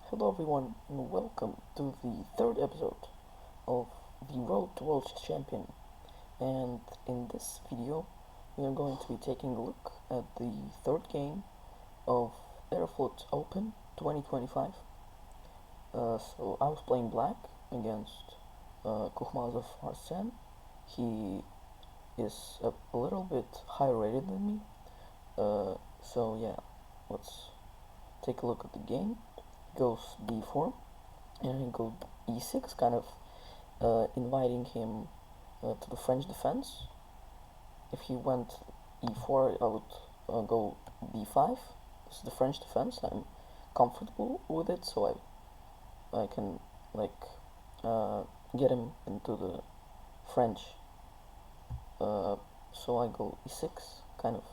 Hello everyone and welcome to the third episode of the Road to World Champion. And in this video we are going to be taking a look at the third game of Aeroflot Open 2025. So I was playing black against Kukhmazov Arsen. He is a little bit higher rated than me. So yeah, let's take a look at the game. Goes d4 and I go e6, kind of inviting him to the French defense. If he went e4, I would go b5. This is the French defense. I'm comfortable with it, so I can like get him into the French. So I go e6, kind of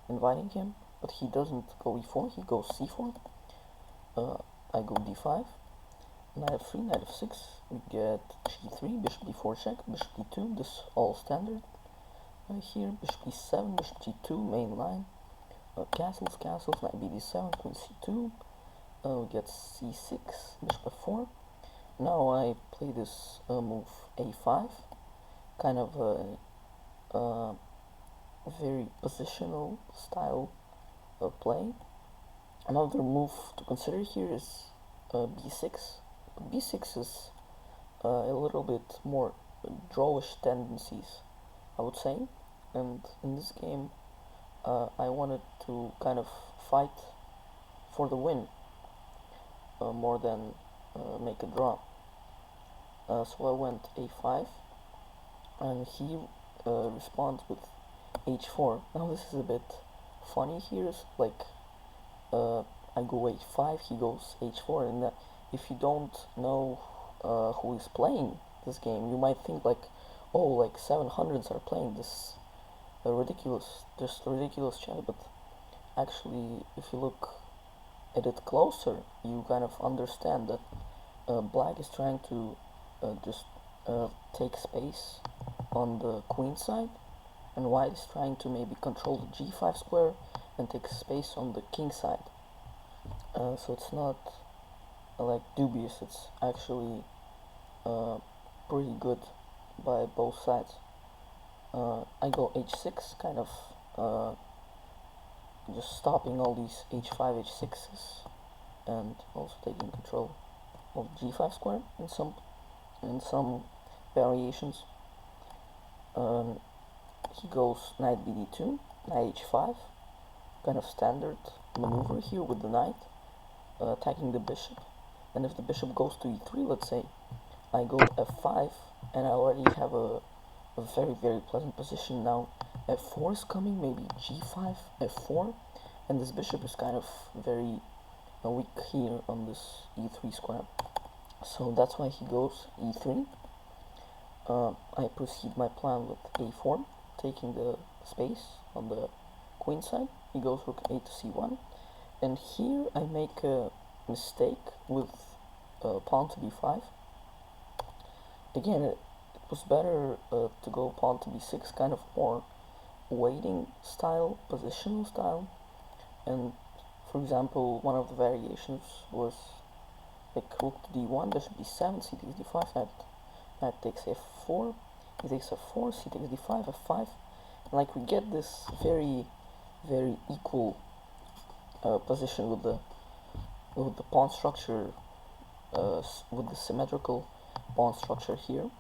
inviting him, but he doesn't go e4. He goes c4. I go d5, knight f3, knight f6, we get g3, bishop d4 check, bishop d2, this all standard. Here, bishop e7, bishop g2, main line, castles, knight bd7, queen c2, we get c6, bishop f4. Now I play this move a5, kind of a very positional style play. Another move to consider here is b6. b6 is a little bit more drawish tendencies, I would say. And in this game, I wanted to kind of fight for the win more than make a draw. So I went a5, and he responds with h4. Now this is a bit funny here. It's like I go h5, he goes h4, and if you don't know who is playing this game, you might think like, oh, like 700s are playing this ridiculous chess, but actually, if you look at it closer, you kind of understand that black is trying to just take space on the queen side, and white is trying to maybe control the g5 square and take space on the king side. So it's not like dubious, it's actually pretty good by both sides. I go h6, kind of just stopping all these h5, h6s, and also taking control of g5 square in some variations. He goes knight bd2, knight h5, kind of standard maneuver here with the knight attacking the bishop. And if the bishop goes to e3, let's say, I go f5, and I already have a very pleasant position. Now f4 is coming, maybe g5, f4, and this bishop is kind of very weak here on this e3 square. So that's why he goes e3. I proceed my plan with a4, taking the space on the queen side. He goes rook a to c1, and here I make a mistake with pawn to b5. Again, it was better to go pawn to b6, kind of more waiting style, positional style. And for example, one of the variations was like rook to d1, bishop d7, c takes d5, knight takes f4, he takes f4, c takes d5, f5, and like we get this very equal position with the pawn structure, with the symmetrical pawn structure here,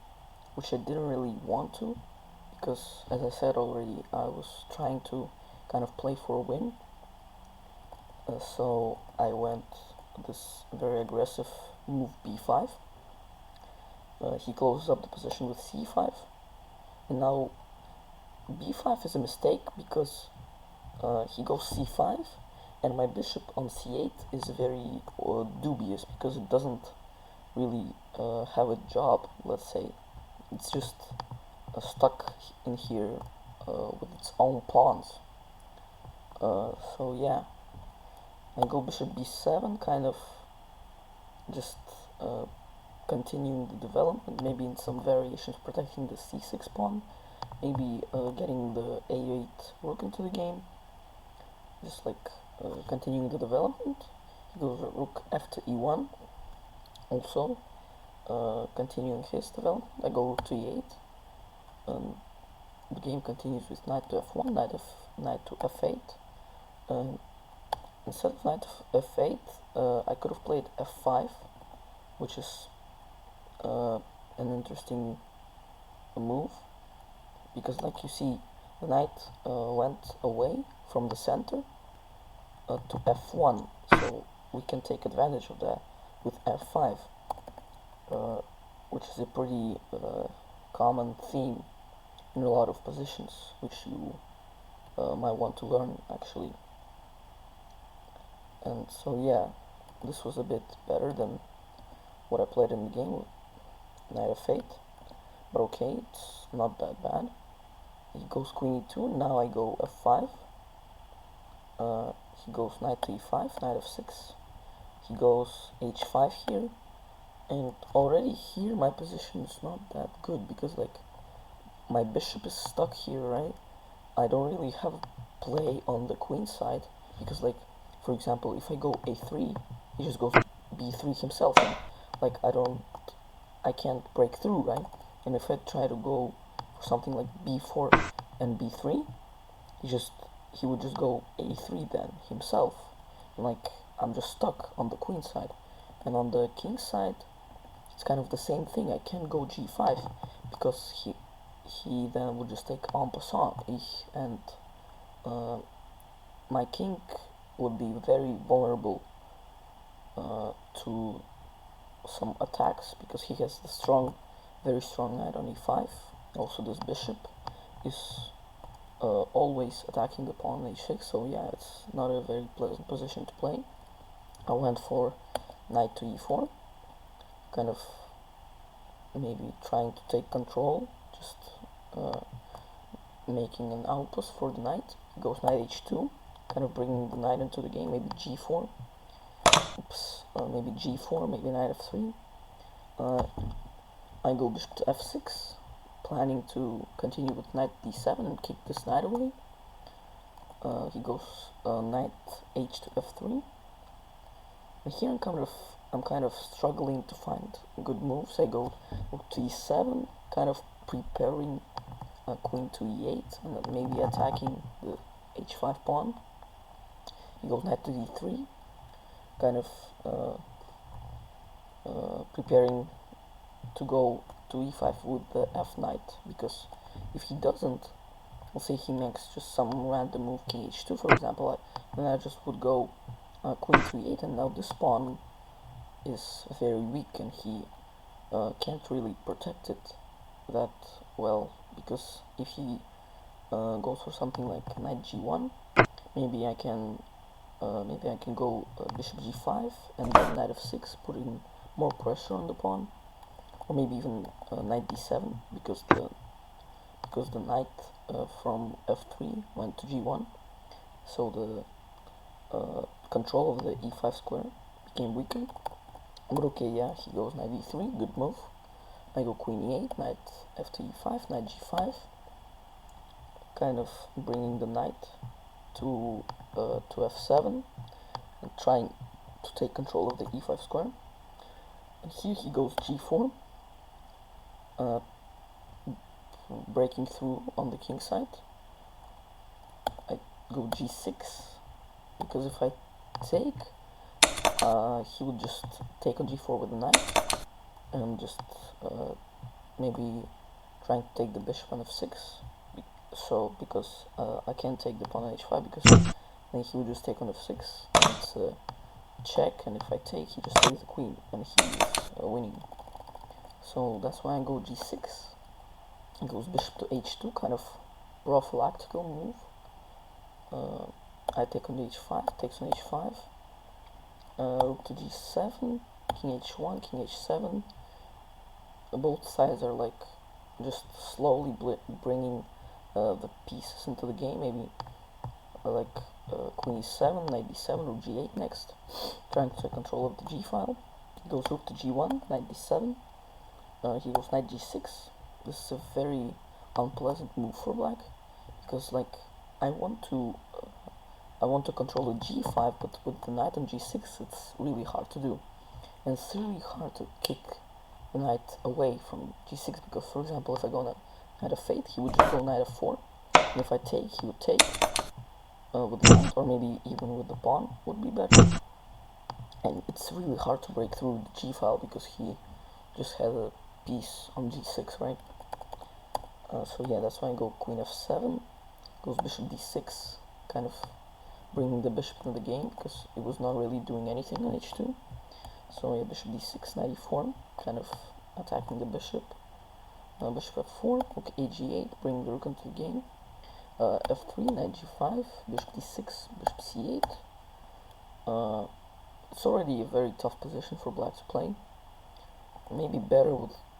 which I didn't really want to, because as I said already, I was trying to kind of play for a win. So I went this very aggressive move b5. He closes up the position with c5, and now b5 is a mistake because he goes c5, and my bishop on c8 is very dubious because it doesn't really have a job, let's say. It's just stuck in here with its own pawns. So yeah, I go bishop b7, kind of just continuing the development, maybe in some variations protecting the c6 pawn, maybe getting the a8 rook into the game, just like continuing the development. He goes rook f to e1, Also, continuing his development, I go rook to e8. The game continues with knight to f1, knight to f8. Instead of knight to f8, I could have played f5, which is an interesting move, because like you see, the knight went away from the center to f1, so we can take advantage of that with f5, which is a pretty common theme in a lot of positions, which you might want to learn actually. And so yeah, this was a bit better than what I played in the game with knight f8, but okay, it's not that bad. He goes queen e2, now I go f5. He goes knight to e5, knight f6. He goes h5 here, and already here my position is not that good, because like my bishop is stuck here, right? I don't really have play on the queen side, because like, for example, if I go a3, he just goes b3 himself, and like I can't break through, right? And if I try to go for something like b4 and b3, he would just go a3 then himself, and like I'm just stuck on the queen side. And on the king side, it's kind of the same thing. I can't go g5 because he then would just take en passant, and my king would be very vulnerable to some attacks, because he has the very strong knight on e5. Also, this bishop is always attacking the pawn on h6, so yeah, it's not a very pleasant position to play. I went for knight to e4, kind of maybe trying to take control, just making an outpost for the knight. He goes knight h2, kind of bringing the knight into the game, maybe g4. Maybe g4, maybe knight f3. I go bishop to f6, planning to continue with knight d7 and kick this knight away. He goes knight h to f3. And here I'm kind of struggling to find good moves. I go rook to e7, kind of preparing queen to e8, and then maybe attacking the h5 pawn. He goes knight to d3, kind of preparing to go to e5 with the f knight, because if he doesn't, let's say he makes just some random move, king h2 for example, then I just would go queen to e8, and now this pawn is very weak, and he can't really protect it that well, because if he goes for something like knight g1, maybe I can go bishop g5 and then knight f6, putting more pressure on the pawn, or maybe even knight d7, because the knight from f3 went to g1, so the control of the e5 square became weaker. But okay, yeah, he goes knight d3, good move. I go queen e8, knight f to e5, knight g5, kind of bringing the knight to f7 and trying to take control of the e5 square. And here he goes g4, breaking through on the king side. I go g6, because if I take, he would just take on g4 with the knight, and just maybe trying to take the bishop on f6. So because I can't take the pawn on h5, because then he would just take on f6. And it's a check, and if I take, he just takes the queen, and he's winning. So that's why I go g6. He goes bishop to h2, kind of prophylactical move. I take on h5, takes on h5. Rook to g7, king h1, king h7. Both sides are like just slowly bringing the pieces into the game. Maybe like queen e7, knight d7, rook g8 next, trying to take control of the g file. He goes rook to g1, knight d7. He goes knight g6. This is a very unpleasant move for black, because like I want to control the g5, but with the knight on g6 it's really hard to do. and it's really hard to kick the knight away from g6, because for example if I go knight f8, he would just go knight f4, and if I take, he would take with the knight, or maybe even with the pawn would be better. And it's really hard to break through the g file because he just had a piece on g6, right? So yeah, that's why I go queen f7, goes bishop d6, kind of bringing the bishop into the game because it was not really doing anything on h2. So yeah, bishop d6, knight e4, kind of attacking the bishop. Bishop f4, rook a g8, bringing the rook into the game. F3, knight g5, bishop d6, bishop c8. It's already a very tough position for black to play. Maybe better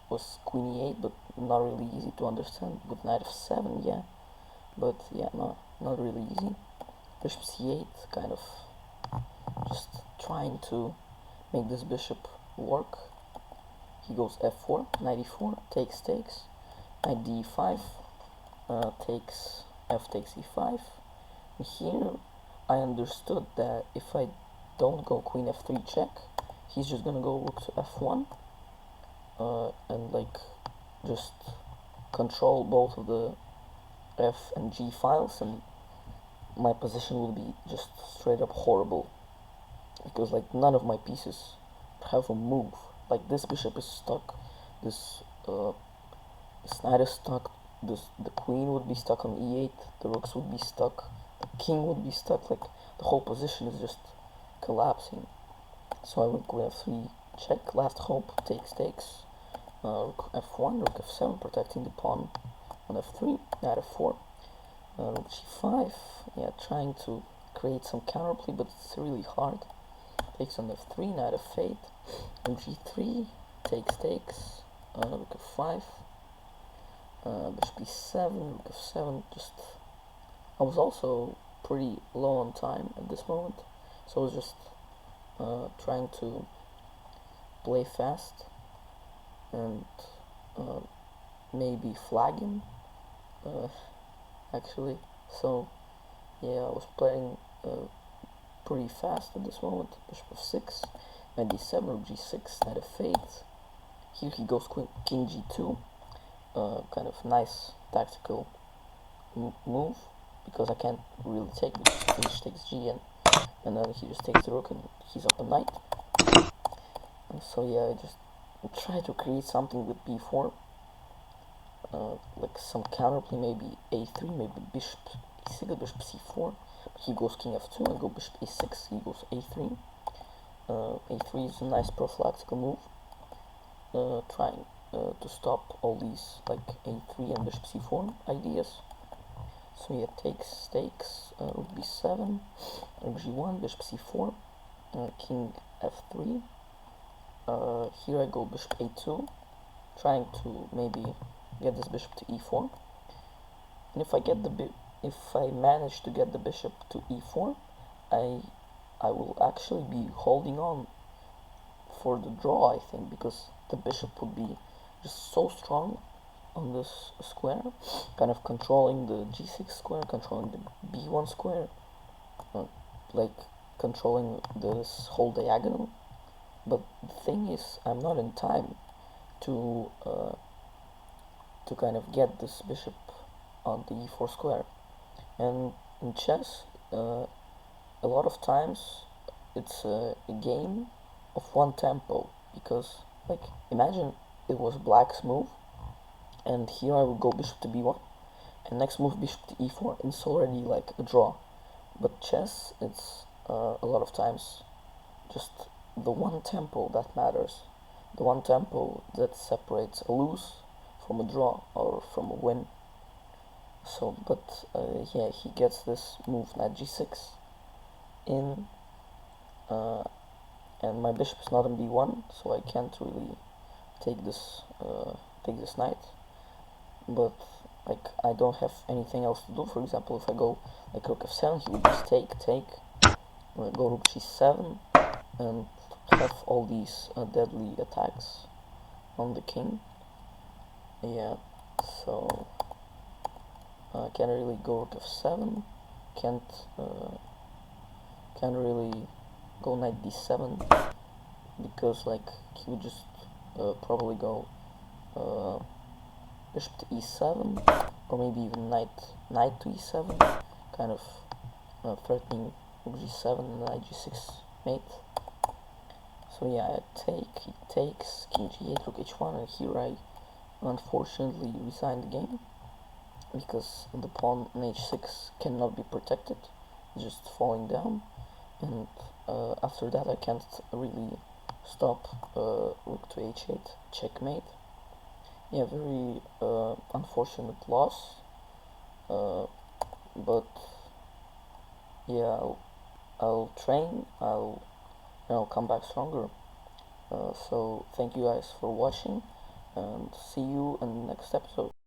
was queen e8, but not really easy to understand with knight f7, yeah. But yeah, not really easy. Bishop c8, kind of just trying to make this bishop work. He goes f4, knight e4, takes, knight d5, takes, f takes e5. And here I understood that if I don't go queen f3 check, he's just gonna go rook to f1, and like just control both of the f and g files, and my position will be just straight up horrible, because like none of my pieces have a move. Like this bishop is stuck, this knight is stuck, the queen would be stuck on e8, the rooks would be stuck, the king would be stuck, like the whole position is just collapsing. So I went queen f3 check, last hope, takes, rook f1, rook f7, protecting the pawn on f3, knight f4, rook g5, yeah, trying to create some counterplay, but it's really hard. Takes on f3, knight f8, rook g3, takes, rook f5, bishop e7, rook f7, just, I was also pretty low on time at this moment, so I was just trying to play fast and maybe flag him, actually. So yeah, I was playing pretty fast at this moment. Bishop f6, knight d7, rook g6, knight f8. Here he goes king g2, kind of nice tactical move, because I can't really take, because king takes g, and then he just takes the rook and he's up a knight. And so yeah, I just try to create something with b4, like some counterplay, maybe a3, maybe bishop e6, bishop c4. He goes king f2, I go bishop a6, he goes a3. A3 is a nice prophylactical move, trying to stop all these like a3 and bishop c4 ideas. So yeah, takes, rook b7, rook g1, bishop c4, king f3. Here I go bishop a2, trying to maybe get this bishop to e4. And if I manage to get the bishop to e4, I will actually be holding on for the draw, I think, because the bishop would be just so strong on this square, kind of controlling the g6 square, controlling the b1 square, like controlling this whole diagonal. But the thing is, I'm not in time to kind of get this bishop on the e4 square. And in chess, a lot of times it's a game of one tempo, because like imagine it was black's move, and here I would go bishop to b1, and next move bishop to e4, and it's already like a draw. But chess, it's a lot of times just the one tempo that matters, the one tempo that separates a lose from a draw or from a win. So, but yeah, he gets this move knight g6 in, and my bishop is not in b1, so I can't really take this knight. But like I don't have anything else to do. For example, if I go like rook f7, he would just take. Go rook g7, and have all these deadly attacks on the king. Yeah, so can't really go rook f7, can't really go knight d7, because like he would just probably go bishop to e7, or maybe even knight to e7, kind of threatening rook g7 and knight g6 mate. So yeah, I take, he takes, king g8, rook h1, and here I unfortunately resign the game because the pawn on h6 cannot be protected, just falling down, and after that I can't really stop rook to h8, checkmate. Yeah, very unfortunate loss, but yeah, I'll train, I'll come back stronger. So thank you guys for watching, and see you in the next episode.